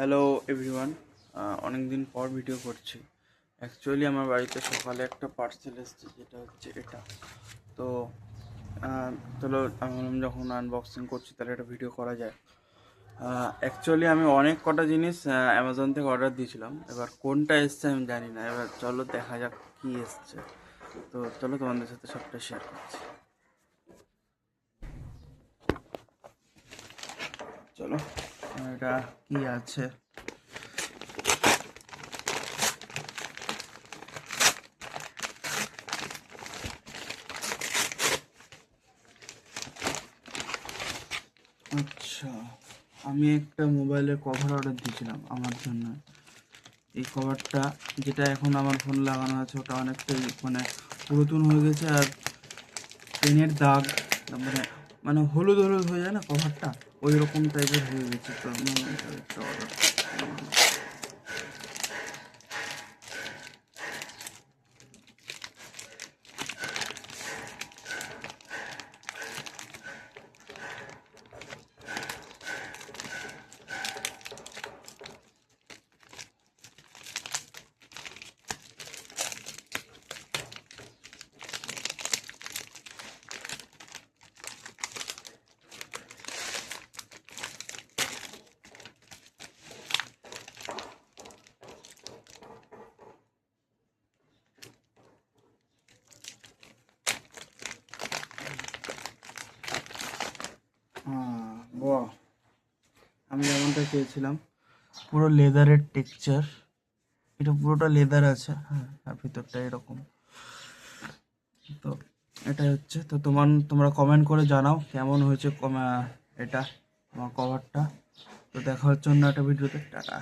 Hello everyone, অনেক দিন পর ভিডিও করছি। অ্যাকচুয়ালি আমার বাড়িতে সকালে একটা পার্সেল এসেছে, যেটা হচ্ছে এটা। তো চলো, আমি ভাবলাম যখন আনবক্সিং করছি তাহলে একটা ভিডিও করা যায়। অ্যাকচুয়ালি আমি অনেক কটা জিনিস অ্যামাজন থেকে অর্ডার দিয়েছিলাম, এবার কোনটা এসছে আমি জানি না। এবার চলো দেখা যাক কী এসছে। তো চলো তোমাদের সাথে সবটা শেয়ার করছি। চলো, এটা কি আছে। আচ্ছা, আমি একটা মোবাইলের কভার অর্ডার দিয়েছিলাম আমার জন্য। এই কভারটা, যেটা এখন আমার ফোন লাগানো আছে, ওটা অনেকটাই পুরাতন হয়ে গেছে। আর পেনের দাগ, মানে মানে হলুদ হলুদ হয়ে যায় না কভারটা, ওই রকম টাইপের হয়ে গেছে। তো আমি একটা অর্ডার। বাহ, আমি যেমনটা চেয়েছিলাম, পুরো লেদারের টেক্সচার। এটা পুরোটা লেদার আছে, হ্যাঁ, আর ভিতরটা এরকম। তো এটাই হচ্ছে। তো তোমরা কমেন্ট করে জানাও কেমন হয়েছে এটা আমার কভারটা। তো দেখা হচ্ছে অন্য একটা ভিডিওতে। টাটা।